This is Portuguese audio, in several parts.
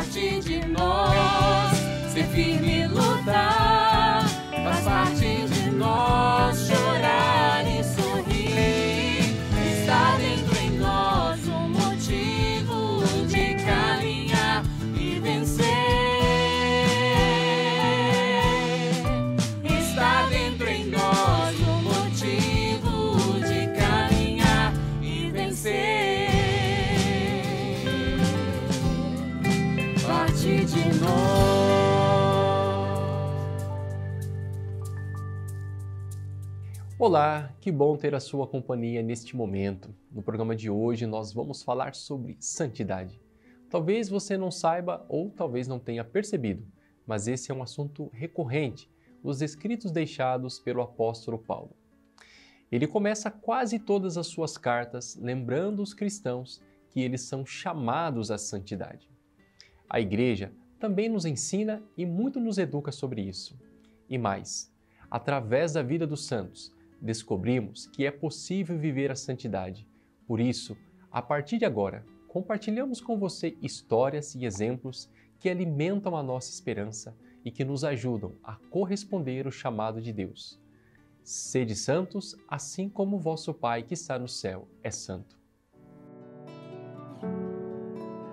parte de nós. Ser firme e lutar faz parte de nós. Chorar e sorrir está dentro em nós. Um motivo de caminhar e vencer. Está dentro em nós. Um motivo de caminhar e vencer. Parte de nós. Olá, que bom ter a sua companhia neste momento. No programa de hoje nós vamos falar sobre santidade. Talvez você não saiba ou talvez não tenha percebido, mas esse é um assunto recorrente nos escritos deixados pelo apóstolo Paulo. Ele começa quase todas as suas cartas lembrando os cristãos que eles são chamados à santidade. A igreja também nos ensina e muito nos educa sobre isso. E mais, através da vida dos santos, descobrimos que é possível viver a santidade. Por isso, a partir de agora, compartilhamos com você histórias e exemplos que alimentam a nossa esperança e que nos ajudam a corresponder ao chamado de Deus. Sede santos, assim como vosso Pai que está no céu é santo.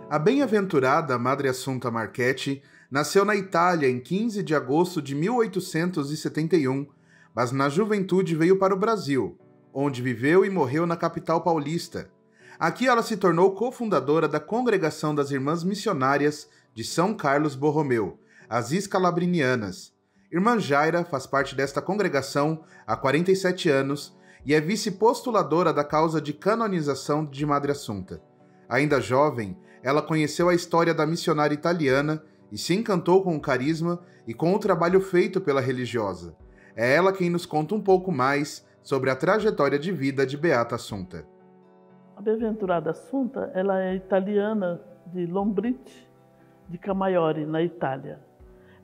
A bem-aventurada Madre Assunta Marchetti nasceu na Itália em 15 de agosto de 1871, mas na juventude veio para o Brasil, onde viveu e morreu na capital paulista. Aqui ela se tornou cofundadora da Congregação das Irmãs Missionárias de São Carlos Borromeu, as Escalabrinianas. Irmã Jaira faz parte desta congregação há 47 anos e é vice-postuladora da causa de canonização de Madre Assunta. Ainda jovem, ela conheceu a história da missionária italiana e se encantou com o carisma e com o trabalho feito pela religiosa. É ela quem nos conta um pouco mais sobre a trajetória de vida de Beata Assunta. A bem-aventurada Assunta, ela é italiana de Lombrite, de Camaiore, na Itália.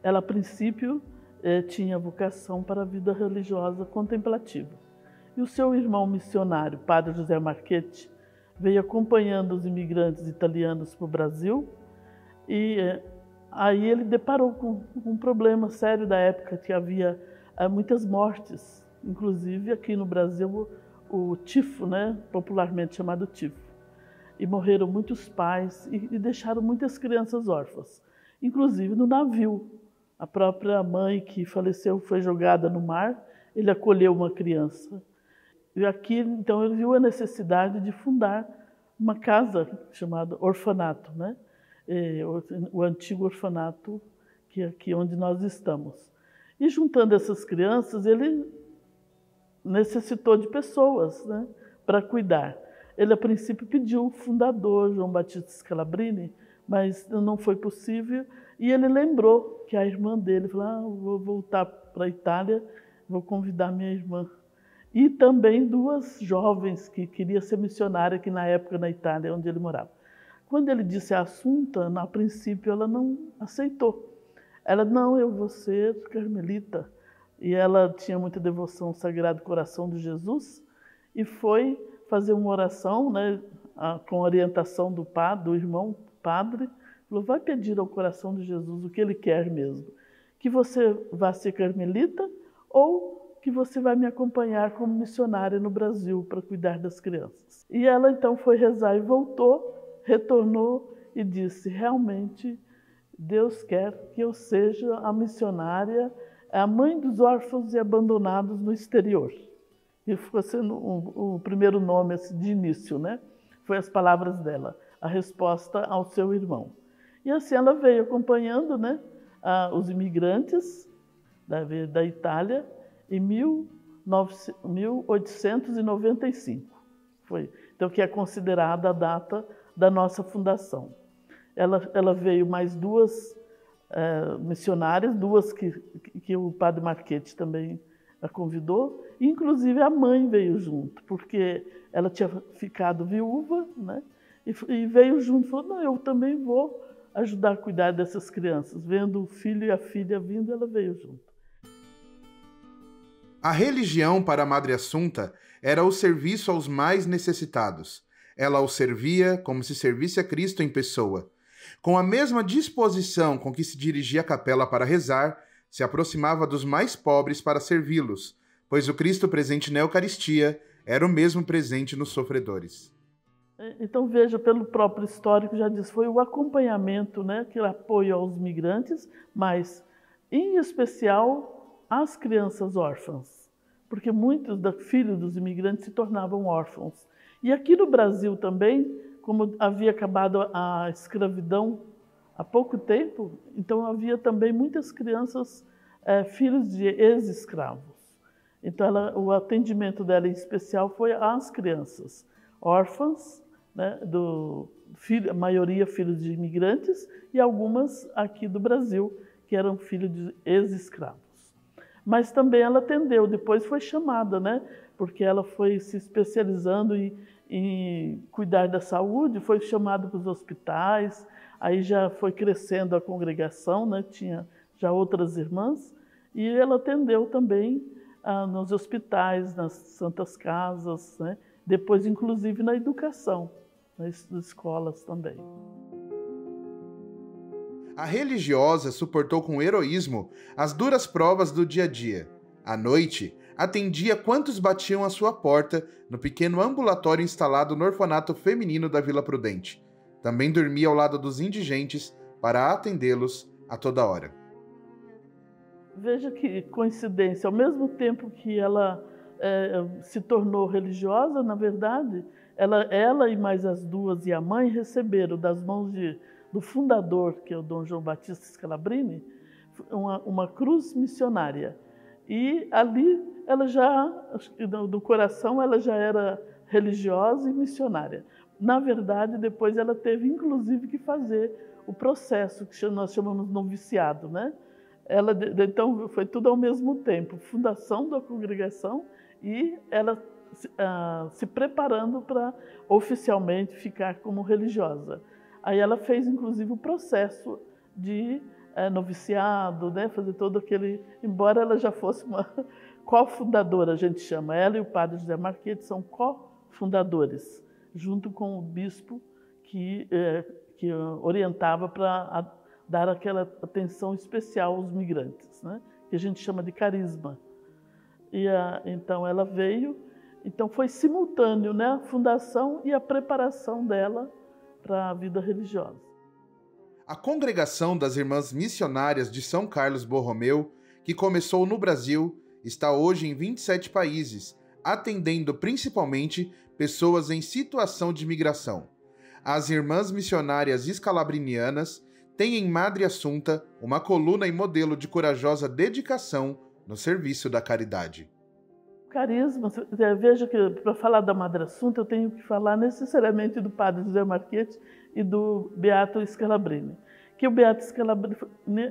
Ela, a princípio, tinha vocação para a vida religiosa contemplativa. E o seu irmão missionário, Padre José Marchetti, veio acompanhando os imigrantes italianos para o Brasil e aí ele deparou com um problema sério da época, que havia muitas mortes, inclusive aqui no Brasil o tifo, né, popularmente chamado tifo. E morreram muitos pais e deixaram muitas crianças órfãs, inclusive no navio. A própria mãe que faleceu foi jogada no mar, ele acolheu uma criança. E aqui, então, ele viu a necessidade de fundar uma casa chamada orfanato, né? O antigo orfanato que é aqui onde nós estamos. E juntando essas crianças, ele necessitou de pessoas, né, para cuidar. Ele, a princípio, pediu o fundador, João Batista Scalabrini, mas não foi possível. E ele lembrou que a irmã dele falou: vou voltar para a Itália, vou convidar minha irmã. E também duas jovens que queriam ser missionárias aqui na época na Itália, onde ele morava. Quando ele disse a Assunta, a princípio ela não aceitou. Ela: não, eu vou ser carmelita. E ela tinha muita devoção ao Sagrado Coração de Jesus e foi fazer uma oração, né, com orientação do padre, do irmão padre. Falou: vai pedir ao coração de Jesus o que ele quer mesmo. Que você vá ser carmelita ou que você vai me acompanhar como missionária no Brasil para cuidar das crianças. E ela então foi rezar e voltou, retornou e disse: realmente Deus quer que eu seja a missionária, a mãe dos órfãos e abandonados no exterior. E ficou sendo o primeiro nome assim, de início, né? Foi as palavras dela, a resposta ao seu irmão. E assim ela veio acompanhando, né, os imigrantes da Itália em 1895. Foi. Então, que é considerada a data da nossa fundação. Ela veio mais duas missionárias, duas que o padre Marchetti também a convidou, inclusive a mãe veio junto, porque ela tinha ficado viúva, né? E veio junto e falou: não, eu também vou ajudar a cuidar dessas crianças. Vendo o filho e a filha vindo, ela veio junto. A religião para a Madre Assunta era o serviço aos mais necessitados. Ela os servia como se servisse a Cristo em pessoa. Com a mesma disposição com que se dirigia à capela para rezar, se aproximava dos mais pobres para servi-los, pois o Cristo presente na Eucaristia era o mesmo presente nos sofredores. Então veja, pelo próprio histórico já diz, foi o acompanhamento, né, que apoio aos migrantes, mas em especial às crianças órfãs, porque muitos filhos dos imigrantes se tornavam órfãos. E aqui no Brasil também, como havia acabado a escravidão há pouco tempo, então havia também muitas crianças, filhos de ex-escravos. Então o atendimento dela em especial foi às crianças órfãs, né, a maioria filhos de imigrantes e algumas aqui do Brasil, que eram filhos de ex-escravos. Mas também ela atendeu, depois foi chamada, né, porque ela foi se especializando em cuidar da saúde, foi chamada para os hospitais, aí já foi crescendo a congregação, né, tinha já outras irmãs, e ela atendeu também nos hospitais, nas santas casas, né, depois inclusive na educação, nas escolas também. A religiosa suportou com heroísmo as duras provas do dia a dia. À noite, atendia quantos batiam à sua porta no pequeno ambulatório instalado no orfanato feminino da Vila Prudente. Também dormia ao lado dos indigentes para atendê-los a toda hora. Veja que coincidência, ao mesmo tempo que ela se tornou religiosa, na verdade, ela e mais as duas e a mãe receberam das mãos do fundador, que é o Dom João Batista Scalabrini, uma cruz missionária. E ali, ela já, do coração, ela já era religiosa e missionária. Na verdade, depois ela teve, inclusive, que fazer o processo, que nós chamamos noviciado, né? Então, foi tudo ao mesmo tempo, fundação da congregação e ela se preparando para oficialmente ficar como religiosa. Aí ela fez, inclusive, o processo de noviciado, né? Fazer todo aquele... Embora ela já fosse uma cofundadora, a gente chama. Ela e o padre José Marchetti são cofundadores, junto com o bispo que orientava para dar aquela atenção especial aos migrantes, né? Que a gente chama de carisma. Então ela veio, então foi simultâneo, né? A fundação e a preparação dela para a vida religiosa. A Congregação das Irmãs Missionárias de São Carlos Borromeu, que começou no Brasil, está hoje em 27 países, atendendo principalmente pessoas em situação de migração. As Irmãs Missionárias Scalabrinianas têm em Madre Assunta uma coluna e modelo de corajosa dedicação no serviço da caridade. Carisma, veja que para falar da Madre Assunta eu tenho que falar necessariamente do padre José Marchetti e do Beato Scalabrini, que o Beato Scalabrini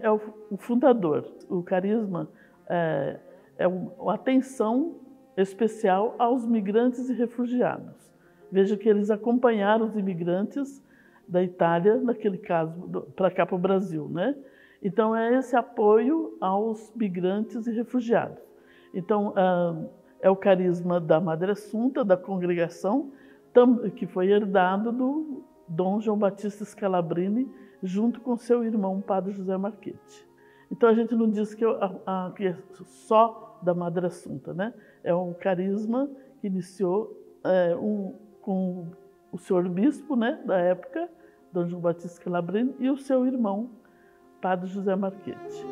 é o fundador. O carisma é a atenção especial aos migrantes e refugiados. Veja que eles acompanharam os imigrantes da Itália, naquele caso, para cá para o Brasil, né? Então é esse apoio aos migrantes e refugiados. Então é o carisma da Madre Assunta, da congregação, que foi herdado do Dom João Batista Scalabrini, junto com seu irmão, Padre José Marchetti. Então a gente não diz que é só da Madre Assunta, né? É um carisma que iniciou com o senhor bispo, né, da época, Dom João Batista Scalabrini, e o seu irmão, Padre José Marchetti.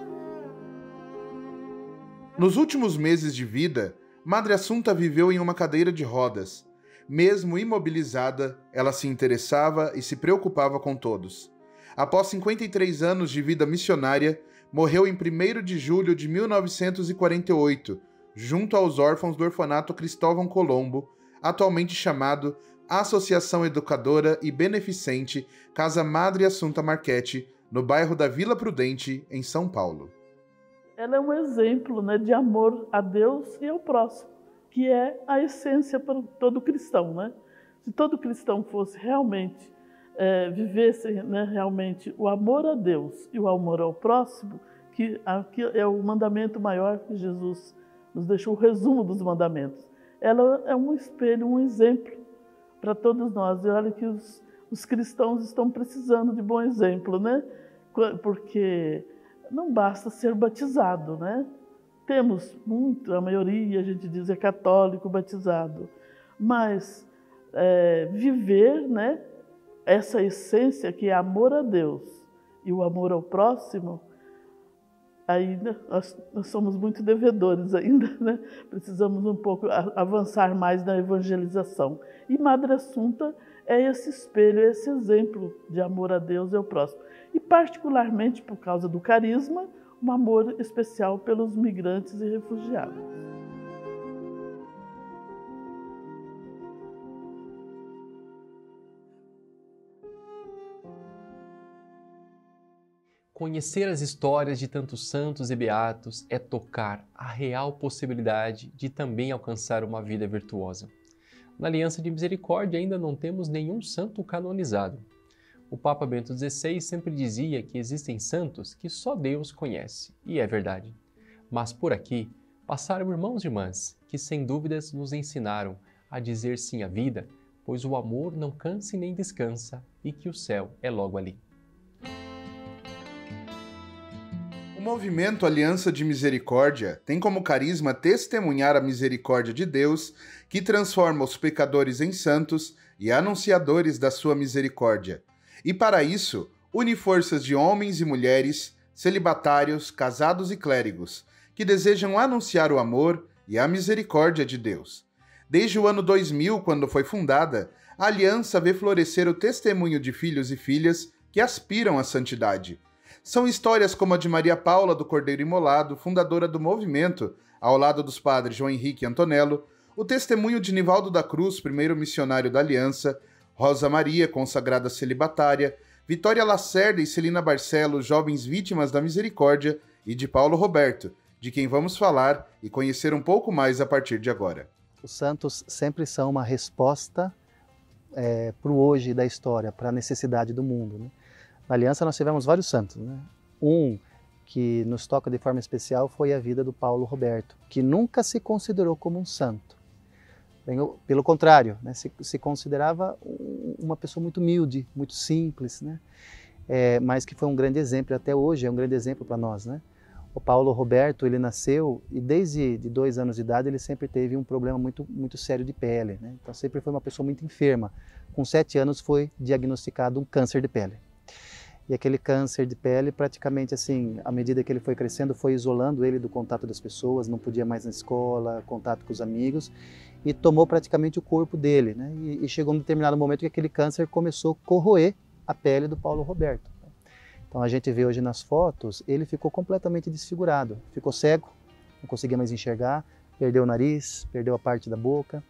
Nos últimos meses de vida, Madre Assunta viveu em uma cadeira de rodas. Mesmo imobilizada, ela se interessava e se preocupava com todos. Após 53 anos de vida missionária, morreu em 1º de julho de 1948, junto aos órfãos do orfanato Cristóvão Colombo, atualmente chamado Associação Educadora e Beneficente Casa Madre Assunta Marchetti, no bairro da Vila Prudente, em São Paulo. Ela é um exemplo, né, de amor a Deus e ao próximo, que é a essência para todo cristão, né? Se todo cristão fosse realmente, vivesse, né, realmente o amor a Deus e o amor ao próximo, que é o mandamento maior que Jesus nos deixou, o resumo dos mandamentos. Ela é um espelho, um exemplo para todos nós. E olha que os cristãos estão precisando de bom exemplo, né? Porque não basta ser batizado, né? Temos muito, a maioria, a gente diz, é católico batizado, mas viver, né, essa essência que é amor a Deus e o amor ao próximo, ainda nós somos muito devedores ainda, né? Precisamos um pouco avançar mais na evangelização. E Madre Assunta é esse espelho, é esse exemplo de amor a Deus e ao próximo. E particularmente por causa do carisma, um amor especial pelos migrantes e refugiados. Conhecer as histórias de tantos santos e beatos é tocar a real possibilidade de também alcançar uma vida virtuosa. Na Aliança de Misericórdia ainda não temos nenhum santo canonizado. O Papa Bento XVI sempre dizia que existem santos que só Deus conhece, e é verdade. Mas por aqui passaram irmãos e irmãs que sem dúvidas nos ensinaram a dizer sim à vida, pois o amor não cansa e nem descansa e que o céu é logo ali. O movimento Aliança de Misericórdia tem como carisma testemunhar a misericórdia de Deus, que transforma os pecadores em santos e anunciadores da sua misericórdia. E para isso, une forças de homens e mulheres, celibatários, casados e clérigos, que desejam anunciar o amor e a misericórdia de Deus. Desde o ano 2000, quando foi fundada, a Aliança vê florescer o testemunho de filhos e filhas que aspiram à santidade. São histórias como a de Maria Paula do Cordeiro Imolado, fundadora do movimento, ao lado dos padres João Henrique e Antonello, o testemunho de Nivaldo da Cruz, primeiro missionário da Aliança, Rosa Maria, consagrada celibatária, Vitória Lacerda e Celina Barcelos, jovens vítimas da misericórdia, e de Paulo Roberto, de quem vamos falar e conhecer um pouco mais a partir de agora. Os santos sempre são uma resposta para o hoje da história, para a necessidade do mundo, né? Na Aliança nós tivemos vários santos, né? Um que nos toca de forma especial foi a vida do Paulo Roberto, que nunca se considerou como um santo. Pelo contrário, né? Se considerava uma pessoa muito humilde, muito simples, né? Mas que foi um grande exemplo, até hoje é um grande exemplo para nós, né? O Paulo Roberto, ele nasceu e desde 2 anos de idade ele sempre teve um problema muito sério de pele, né? Então sempre foi uma pessoa muito enferma. Com 7 anos foi diagnosticado um câncer de pele. E aquele câncer de pele, praticamente assim, à medida que ele foi crescendo, foi isolando ele do contato das pessoas, não podia mais na escola, contato com os amigos, e tomou praticamente o corpo dele, né? E chegou um determinado momento que aquele câncer começou a corroer a pele do Paulo Roberto. Então a gente vê hoje nas fotos, ele ficou completamente desfigurado, ficou cego, não conseguia mais enxergar, perdeu o nariz, perdeu a parte da boca,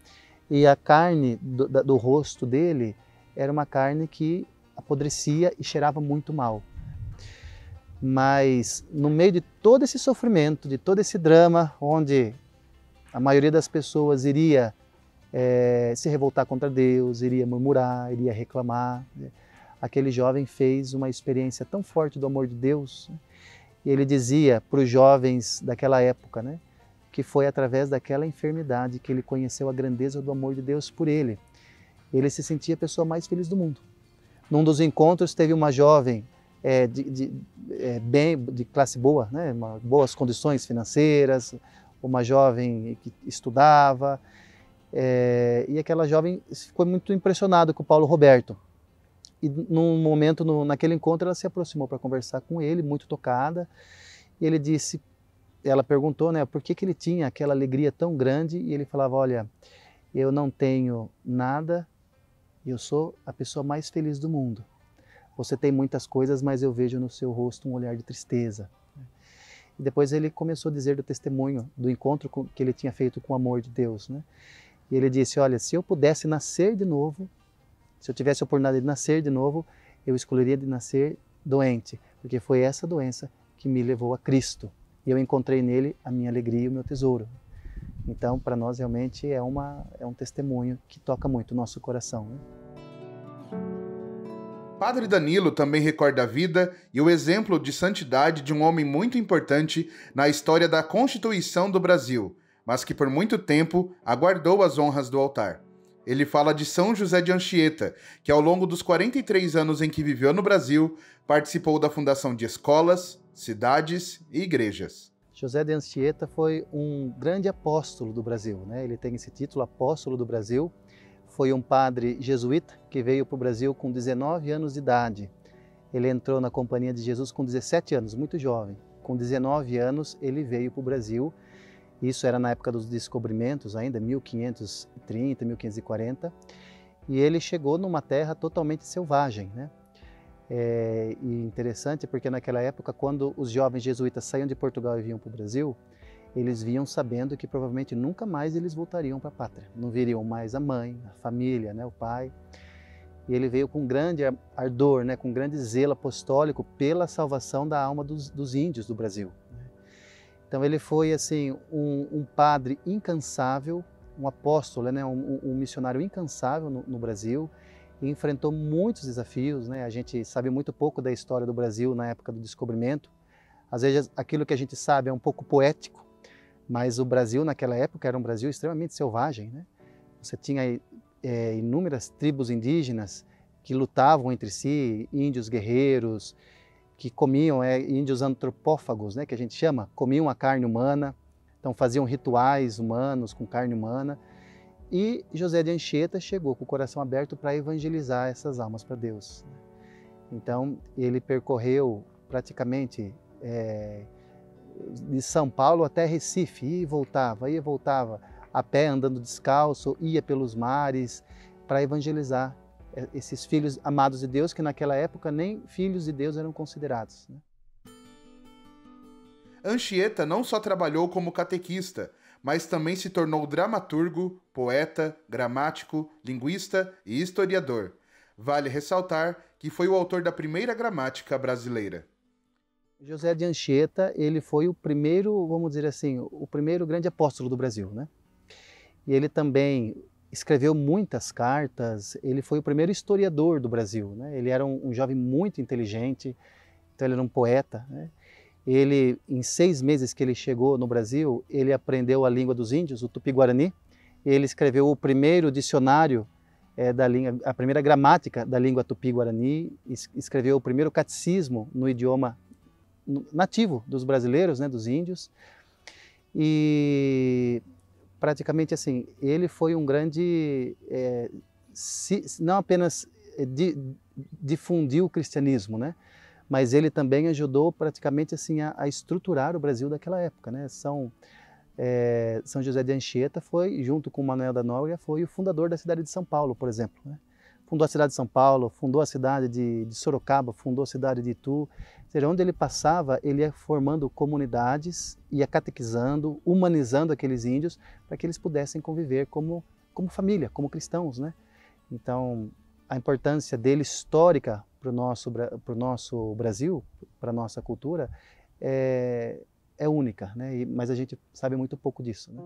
e a carne do rosto dele era uma carne que apodrecia e cheirava muito mal. Mas no meio de todo esse sofrimento, de todo esse drama, onde a maioria das pessoas iria se revoltar contra Deus, iria murmurar, iria reclamar, aquele jovem fez uma experiência tão forte do amor de Deus, né? E ele dizia para os jovens daquela época, né, que foi através daquela enfermidade que ele conheceu a grandeza do amor de Deus por ele. Ele se sentia a pessoa mais feliz do mundo. Num dos encontros teve uma jovem de classe boa, né? Boas condições financeiras, uma jovem que estudava, e aquela jovem ficou muito impressionada com o Paulo Roberto. E num momento, naquele encontro, ela se aproximou para conversar com ele, muito tocada, e ele disse, ela perguntou, né, por que ele tinha aquela alegria tão grande, e ele falava, olha, eu não tenho nada, eu sou a pessoa mais feliz do mundo. Você tem muitas coisas, mas eu vejo no seu rosto um olhar de tristeza. E depois ele começou a dizer do testemunho, do encontro que ele tinha feito com o amor de Deus, né? E ele disse, olha, se eu pudesse nascer de novo, se eu tivesse a oportunidade de nascer de novo, eu escolheria de nascer doente, porque foi essa doença que me levou a Cristo. E eu encontrei nele a minha alegria e o meu tesouro. Então, para nós, realmente, é um testemunho que toca muito o nosso coração, né? Padre Danilo também recorda a vida e o exemplo de santidade de um homem muito importante na história da Constituição do Brasil, mas que por muito tempo aguardou as honras do altar. Ele fala de São José de Anchieta, que ao longo dos 43 anos em que viveu no Brasil, participou da fundação de escolas, cidades e igrejas. José de Anchieta foi um grande apóstolo do Brasil, né? Ele tem esse título, apóstolo do Brasil. Foi um padre jesuíta que veio para o Brasil com 19 anos de idade. Ele entrou na Companhia de Jesus com 17 anos, muito jovem. Com 19 anos ele veio para o Brasil. Isso era na época dos descobrimentos ainda, 1530, 1540. E ele chegou numa terra totalmente selvagem, né? E interessante porque naquela época, quando os jovens jesuítas saíam de Portugal e vinham para o Brasil, eles vinham sabendo que provavelmente nunca mais eles voltariam para a pátria. Não viriam mais a mãe, a família, né, o pai. E ele veio com grande ardor, né, com grande zelo apostólico pela salvação da alma dos índios do Brasil. Então ele foi assim um padre incansável, um apóstolo, né, um missionário incansável no Brasil, e enfrentou muitos desafios, né? A gente sabe muito pouco da história do Brasil na época do descobrimento. Às vezes aquilo que a gente sabe é um pouco poético, mas o Brasil naquela época era um Brasil extremamente selvagem, né? Você tinha inúmeras tribos indígenas que lutavam entre si, índios guerreiros, que comiam, índios antropófagos, né, que a gente chama, comiam a carne humana, então faziam rituais humanos com carne humana. E José de Anchieta chegou com o coração aberto para evangelizar essas almas para Deus. Então ele percorreu praticamente de São Paulo até Recife, ia e voltava, a pé, andando descalço, ia pelos mares para evangelizar esses filhos amados de Deus, que naquela época nem filhos de Deus eram considerados, né? Anchieta não só trabalhou como catequista, mas também se tornou dramaturgo, poeta, gramático, linguista e historiador. Vale ressaltar que foi o autor da primeira gramática brasileira. José de Anchieta, ele foi o primeiro, vamos dizer assim, o primeiro grande apóstolo do Brasil, né? E ele também escreveu muitas cartas, ele foi o primeiro historiador do Brasil, né? Ele era um jovem muito inteligente, então ele era um poeta, né? Ele, em 6 meses que ele chegou no Brasil, ele aprendeu a língua dos índios, o Tupi-Guarani. Ele escreveu o primeiro dicionário a primeira gramática da língua Tupi-Guarani, escreveu o primeiro catecismo no idioma nativo dos brasileiros, né, dos índios. E praticamente assim, ele foi um grande, não apenas difundiu o cristianismo, né? Mas ele também ajudou praticamente assim a estruturar o Brasil daquela época, né? São José de Anchieta foi, junto com Manuel da Nóbrega, foi o fundador da cidade de São Paulo, por exemplo, né? Fundou a cidade de São Paulo, fundou a cidade de Sorocaba, fundou a cidade de Itu. Ou seja, onde ele passava, ele ia formando comunidades, ia catequizando, humanizando aqueles índios, para que eles pudessem conviver como família, como cristãos, né? Então, a importância dele histórica para o nosso Brasil, para a nossa cultura, é única, né? Mas a gente sabe muito pouco disso, né?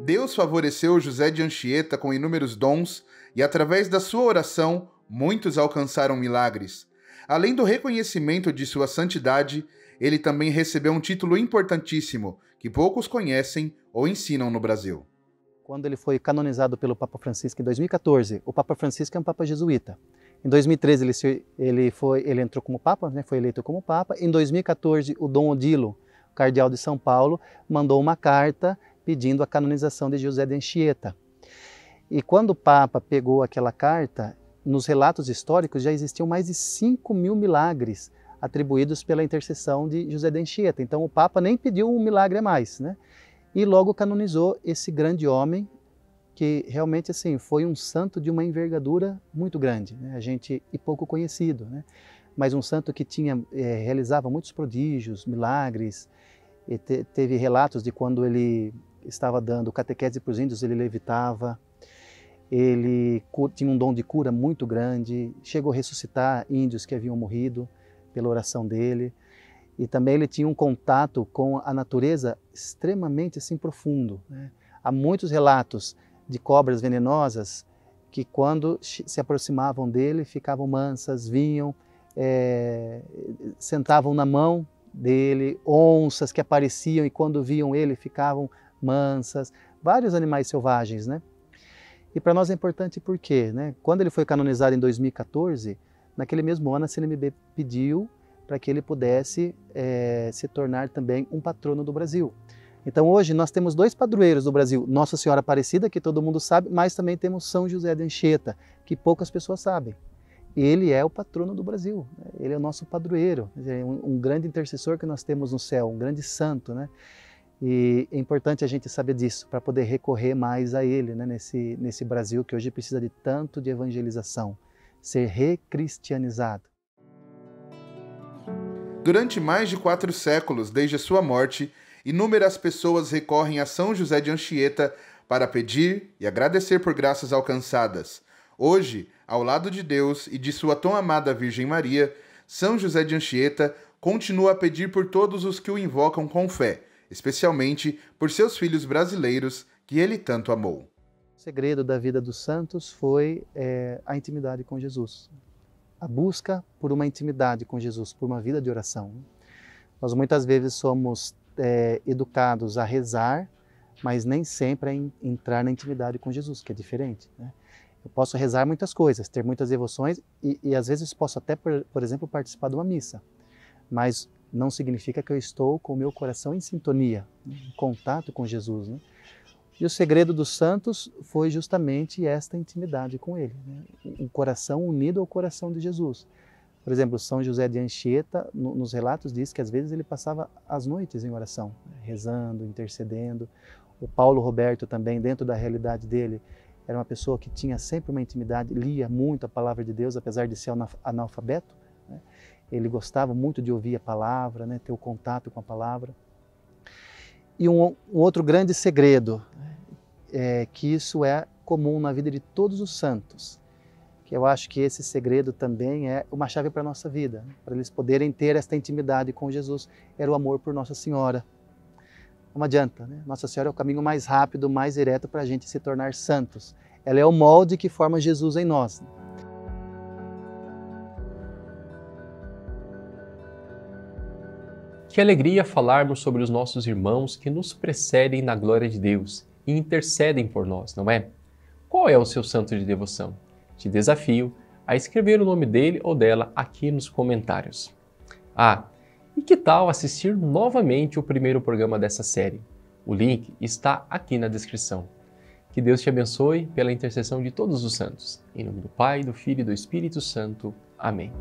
Deus favoreceu José de Anchieta com inúmeros dons e, através da sua oração, muitos alcançaram milagres. Além do reconhecimento de sua santidade, ele também recebeu um título importantíssimo que poucos conhecem ou ensinam no Brasil. Quando ele foi canonizado pelo Papa Francisco em 2014, o Papa Francisco é um Papa jesuíta. Em 2013 ele entrou como Papa, né, foi eleito como Papa. Em 2014 o Dom Odilo, cardeal de São Paulo, mandou uma carta pedindo a canonização de José de Anchieta. E quando o Papa pegou aquela carta, nos relatos históricos já existiam mais de 5.000 milagres atribuídos pela intercessão de José de Anchieta. Então o Papa nem pediu um milagre a mais, né? E logo canonizou esse grande homem que realmente assim foi um santo de uma envergadura muito grande, né? E pouco conhecido, né? Mas um santo que realizava muitos prodígios, milagres. E teve relatos de quando ele estava dando catequese para os índios, ele levitava. Ele tinha um dom de cura muito grande, chegou a ressuscitar índios que haviam morrido pela oração dele. E também ele tinha um contato com a natureza extremamente assim, profundo, né? Há muitos relatos de cobras venenosas que quando se aproximavam dele ficavam mansas, vinham, sentavam na mão dele, onças que apareciam e quando viam ele ficavam mansas, vários animais selvagens, né? E para nós é importante porque, né, quando ele foi canonizado em 2014, naquele mesmo ano a CNBB pediu para que ele pudesse se tornar também um patrono do Brasil. Então hoje nós temos 2 padroeiros do Brasil, Nossa Senhora Aparecida, que todo mundo sabe, mas também temos São José de Anchieta, que poucas pessoas sabem. Ele é o patrono do Brasil, ele é o nosso padroeiro, um grande intercessor que nós temos no céu, um grande santo, né? E é importante a gente saber disso, para poder recorrer mais a ele, né? nesse Brasil que hoje precisa de tanto de evangelização, ser recristianizado. Durante mais de 4 séculos, desde a sua morte, inúmeras pessoas recorrem a São José de Anchieta para pedir e agradecer por graças alcançadas. Hoje, ao lado de Deus e de sua tão amada Virgem Maria, São José de Anchieta continua a pedir por todos os que o invocam com fé, especialmente por seus filhos brasileiros que ele tanto amou. O segredo da vida dos santos foi a intimidade com Jesus. A busca por uma intimidade com Jesus, por uma vida de oração. Nós muitas vezes somos educados a rezar, mas nem sempre a entrar na intimidade com Jesus, que é diferente, né? Eu posso rezar muitas coisas, ter muitas devoções e às vezes posso até, por exemplo, participar de uma missa, mas não significa que eu estou com o meu coração em sintonia, em contato com Jesus, né? E o segredo dos santos foi justamente esta intimidade com ele, né? Um coração unido ao coração de Jesus. Por exemplo, São José de Anchieta, nos relatos diz que às vezes ele passava as noites em oração, rezando, intercedendo. O Paulo Roberto também, dentro da realidade dele, era uma pessoa que tinha sempre uma intimidade, lia muito a palavra de Deus, apesar de ser analfabeto, né? Ele gostava muito de ouvir a palavra, né? Ter o contato com a palavra. E um outro grande segredo, é que isso é comum na vida de todos os santos, que eu acho que esse segredo também é uma chave para a nossa vida, para eles poderem ter esta intimidade com Jesus, era o amor por Nossa Senhora. Não adianta, né? Nossa Senhora é o caminho mais rápido, mais direto para a gente se tornar santos. Ela é o molde que forma Jesus em nós. Que alegria falarmos sobre os nossos irmãos que nos precedem na glória de Deus e intercedem por nós, não é? Qual é o seu santo de devoção? Te desafio a escrever o nome dele ou dela aqui nos comentários. E que tal assistir novamente o primeiro programa dessa série? O link está aqui na descrição. Que Deus te abençoe pela intercessão de todos os santos. Em nome do Pai, do Filho e do Espírito Santo. Amém.